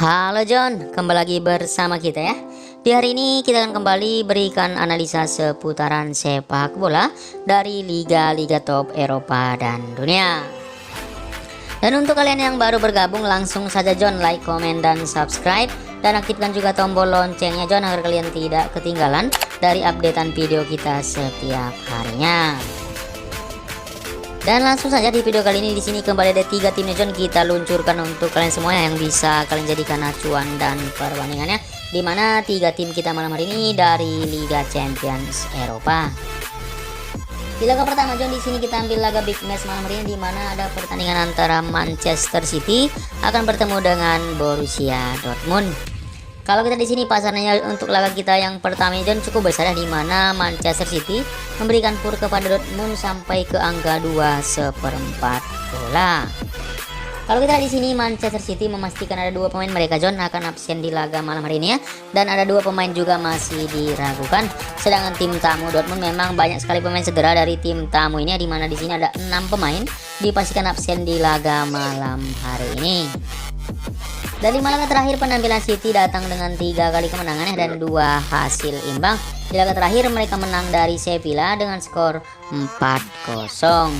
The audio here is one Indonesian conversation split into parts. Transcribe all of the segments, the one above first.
Halo John, kembali lagi bersama kita ya. Di hari ini kita akan kembali berikan analisa seputaran sepak bola dari liga-liga top Eropa dan dunia. Dan untuk kalian yang baru bergabung, langsung saja John like, komen, dan subscribe. Dan aktifkan juga tombol loncengnya John agar kalian tidak ketinggalan dari updatean video kita setiap harinya. Dan langsung saja di video kali ini, di sini kembali ada 3 tim John kita luncurkan untuk kalian semua yang bisa kalian jadikan acuan dan perbandingannya, dimana 3 tim kita malam hari ini dari Liga Champions Eropa. Di laga pertama John, di sini kita ambil laga big match malam hari ini, dimana ada pertandingan antara Manchester City akan bertemu dengan Borussia Dortmund. Kalau kita di sini pasarnya untuk laga kita yang pertama John cukup besar ya, di mana Manchester City memberikan pur kepada Dortmund sampai ke angka 2/4 bola. Kalau kita di sini Manchester City memastikan ada 2 pemain mereka John akan absen di laga malam hari ini ya, dan ada 2 pemain juga masih diragukan. Sedangkan tim tamu Dortmund memang banyak sekali pemain cedera dari tim tamu ini ya, di mana di sini ada 6 pemain dipastikan absen di laga malam hari ini. Dari laga terakhir penampilan City datang dengan 3 kali kemenangan dan 2 hasil imbang. Di laga terakhir mereka menang dari Sevilla dengan skor 4-0.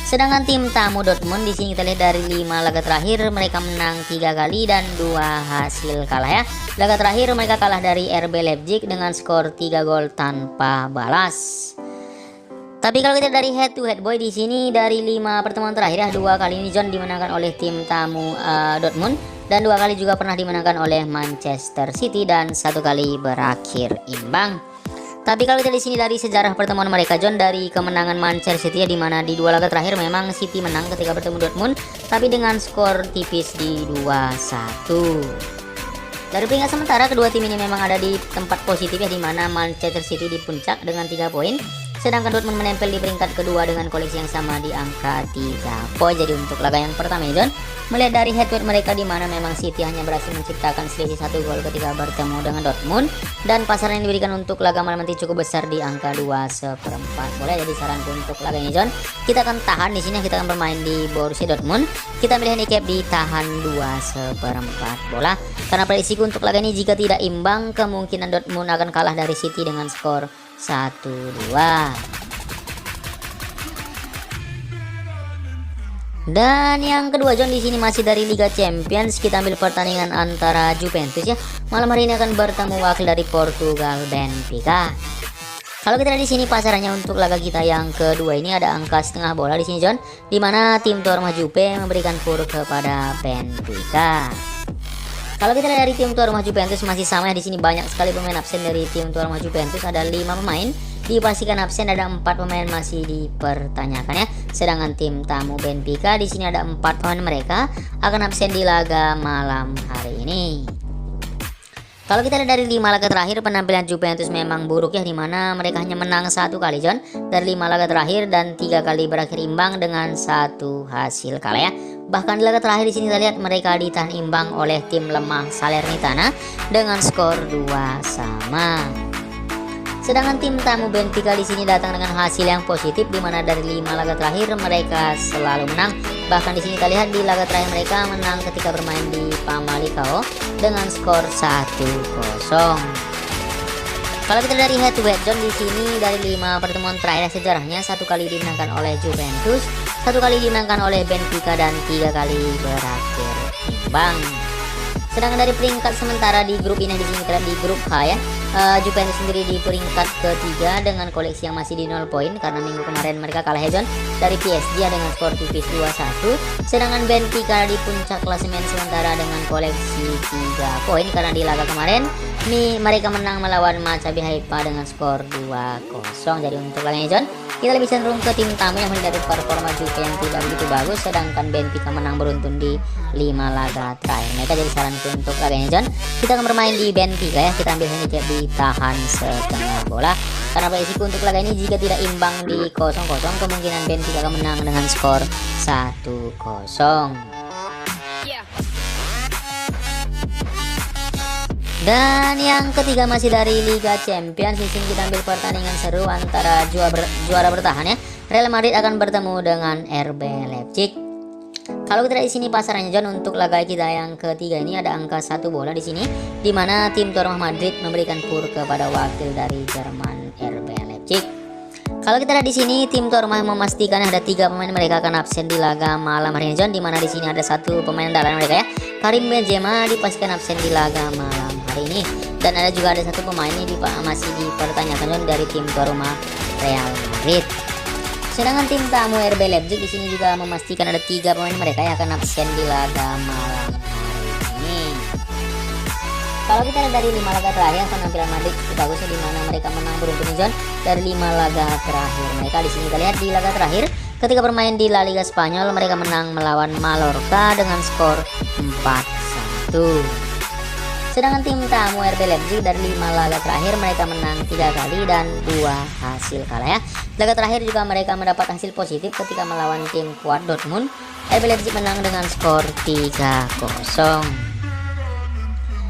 Sedangkan tim tamu Dortmund di sini kita lihat dari 5 laga terakhir mereka menang 3 kali dan 2 hasil kalah ya. Laga terakhir mereka kalah dari RB Leipzig dengan skor 3 gol tanpa balas. Tapi kalau kita dari head to head boy, di sini dari 5 pertemuan terakhir ya, 2 kali ini John dimenangkan oleh tim tamu Dortmund, dan 2 kali juga pernah dimenangkan oleh Manchester City, dan 1 kali berakhir imbang. Tapi kalau kita di sini dari sejarah pertemuan mereka John, dari kemenangan Manchester City ya, dimana di 2 laga terakhir memang City menang ketika bertemu Dortmund, tapi dengan skor tipis di 2-1. Dari peringkat sementara kedua tim ini memang ada di tempat positif ya, dimana Manchester City di puncak dengan 3 poin, sedangkan Dortmund menempel di peringkat kedua dengan koleksi yang sama di angka 3 poin. Jadi untuk laga yang pertama ya John, melihat dari head to head mereka, di mana memang City hanya berhasil menciptakan selisih 1 gol ketika bertemu dengan Dortmund, dan pasaran yang diberikan untuk laga malam nanti cukup besar di angka 2/4 bola. Jadi saranku untuk laga ini John, kita akan tahan di sini, kita akan bermain di Borussia Dortmund. Kita pilih handicap ditahan 2/4 bola. Karena prediksiku untuk laga ini jika tidak imbang, kemungkinan Dortmund akan kalah dari City dengan skor 1-2. Dan yang kedua John, di sini masih dari Liga Champions, kita ambil pertandingan antara Juventus ya. Malam hari ini akan bertemu wakil dari Portugal, Benfica. Kalau kita di sini pasarannya untuk laga kita yang kedua ini ada angka setengah bola di sini John, di mana tim tuan rumah Juve memberikan pur kepada Benfica. Kalau kita lihat dari tim tuan rumah Juventus masih sama ya, di sini banyak sekali pemain absen dari tim tuan rumah Juventus, ada 5 pemain dipastikan absen, ada 4 pemain masih dipertanyakan ya. Sedangkan tim tamu Benfica di sini ada 4 pemain mereka akan absen di laga malam hari ini. Kalau kita lihat dari 5 laga terakhir penampilan Juventus memang buruk ya, dimana mereka hanya menang 1 kali John dari 5 laga terakhir, dan 3 kali berakhir imbang dengan 1 hasil kalah ya. Bahkan di laga terakhir di sini kita lihat mereka ditahan imbang oleh tim lemah Salernitana dengan skor 2-2. Sedangkan tim tamu Benfica di sini datang dengan hasil yang positif, di mana dari 5 laga terakhir mereka selalu menang. Bahkan di sini kita lihat di laga terakhir mereka menang ketika bermain di Famalicão dengan skor 1-0. Kalau kita dari head to head John, di sini dari 5 pertemuan terakhir sejarahnya 1 kali dimenangkan oleh Juventus, 1 kali dimenangkan oleh Benfica, dan 3 kali berakhir imbang. Sedangkan dari peringkat sementara di grup ini, di sini kita di grup H ya, Juventus sendiri di peringkat ketiga dengan koleksi yang masih di 0 poin karena minggu kemarin mereka kalah ya John dari PSG dengan skor tipis 2-1. Sedangkan Benfica di puncak klasemen sementara dengan koleksi 3 poin karena di laga kemarin mereka menang melawan Maccabi Haifa dengan skor 2-0. Jadi untuk laga ini John, kita lebih cenderung ke tim tamu yang menghindari performa Juve yang tidak begitu bagus, sedangkan Benfica menang beruntun di 5 laga terakhir mereka. Jadi saranku untuk laga ini John, kita akan bermain di Benfica ya, kita ambil handicap ditahan setengah bola. Karena prediksiku untuk laga ini jika tidak imbang di 0-0, kemungkinan Benfica akan menang dengan skor 1-0. Dan yang ketiga masih dari Liga Champions, di sini kita ambil pertandingan seru antara juara bertahan ya. Real Madrid akan bertemu dengan RB Leipzig. Kalau kita lihat di sini pasarannya John, untuk laga kita yang ketiga ini ada angka 1 bola di sini, di mana tim tuan rumah Madrid memberikan pur kepada wakil dari Jerman RB Leipzig. Kalau kita lihat di sini, tim tuan rumah memastikan ada 3 pemain mereka akan absen di laga malam hari ini John, di mana di sini ada 1 pemain andalan mereka ya, Karim Benzema dipastikan absen di laga malam hari ini, dan ada juga ada 1 pemain ini masih dipertanyakan John dari tim tuan rumah Real Madrid. Sedangkan tim tamu RB Leipzig di sini juga memastikan ada 3 pemain mereka yang akan absen di laga malam hari ini. Kalau kita lihat dari 5 laga terakhir, penampilan Madrid cukup bagus di mana mereka menang beruntun John dari 5 laga terakhir mereka. Di sini kita lihat di laga terakhir ketika bermain di La Liga Spanyol, mereka menang melawan Mallorca dengan skor 4-1. Sedangkan tim tamu RB Leipzig dari 5 laga terakhir mereka menang 3 kali dan 2 hasil kalah ya. Laga terakhir juga mereka mendapat hasil positif ketika melawan tim kuat Dortmund. RB Leipzig menang dengan skor 3-0.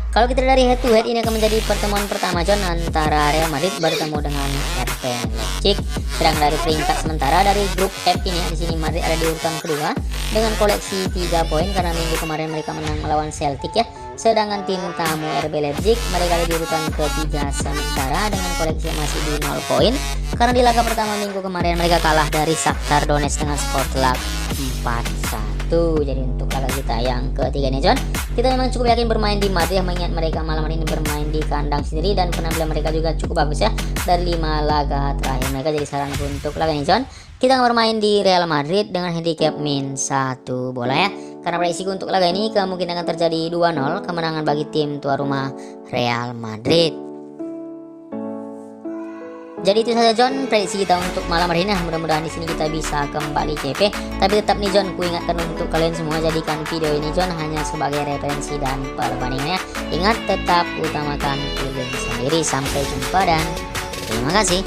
Kalau kita dari head to head, ini akan menjadi pertemuan pertama John antara Real Madrid bertemu dengan RB Leipzig. Sedang dari peringkat sementara dari grup F ini di sini Madrid ada di urutan kedua dengan koleksi 3 poin karena minggu kemarin mereka menang melawan Celtic ya. Sedangkan tim tamu RB Leipzig mereka ada di urutan ketiga sementara dengan koleksi masih di 0 poin karena di laga pertama minggu kemarin mereka kalah dari Shakhtar Donetsk dengan skor telak 4-1. Jadi untuk laga kita yang ketiga ini John, kita memang cukup yakin bermain di Madrid ya, mengingat mereka malam hari ini bermain di kandang sendiri dan penampilan mereka juga cukup bagus ya dari 5 laga terakhir mereka. Jadi saran untuk laga ini John, kita akan bermain di Real Madrid dengan handicap min 1 bola ya. Karena prediksi untuk laga ini kemungkinan akan terjadi 2-0 kemenangan bagi tim tuan rumah Real Madrid. Jadi itu saja John prediksi kita untuk malam hari ini. Mudah-mudahan di sini kita bisa kembali CP. Tapi tetap nih John, ku ingatkan untuk kalian semua, jadikan video ini John hanya sebagai referensi dan perbandingannya. Ingat tetap utamakan feeling sendiri. Sampai jumpa dan terima kasih.